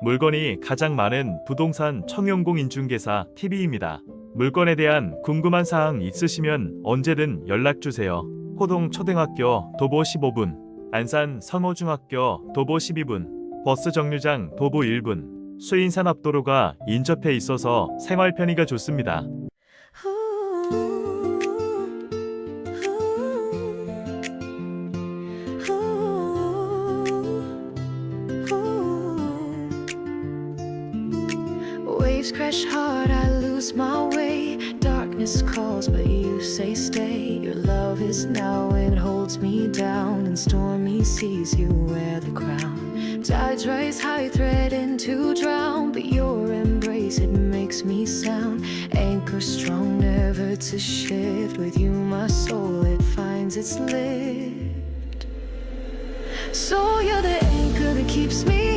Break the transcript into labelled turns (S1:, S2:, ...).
S1: 물건이 가장 많은 부동산 청용공인중개사 TV입니다. 물건에 대한 궁금한 사항 있으시면 언제든 연락주세요. 호동 초등학교 도보 15분, 안산 선호중학교 도보 12분, 버스 정류장 도보 1분, 수인산업도로가 인접해 있어서 생활 편의가 좋습니다.
S2: Waves crash hard, I lose my way. Darkness calls, but you say stay. Your love is now and holds me down. In stormy seas, you wear the crown. Tides rise high, threaten to drown, but your embrace, it makes me sound. Anchor strong, never to shift. With you, my soul, it finds its lift. So you're the anchor that keeps me